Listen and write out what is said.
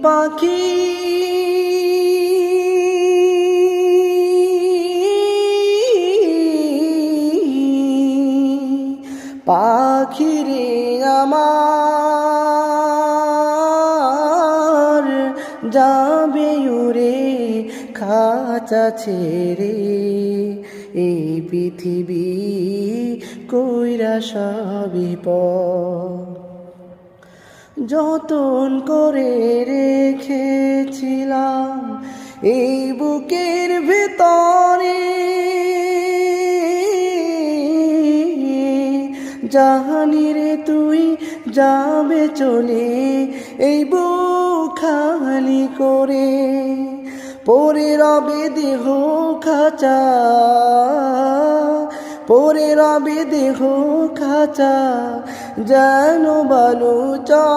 পাখি পাখিরে আমার যাবে উড়ে খাঁচা ছেড়ে, এই পৃথিবী কইরা সবই যতন করে রেখেছিলাম এই বুকের ভেতরে, জানি রে তুই যাবে চলে এই বুক খালি করে, পরে রবে দেহ খাঁচা, পরে রবে দেহ খাঁচা যেন বালুচা।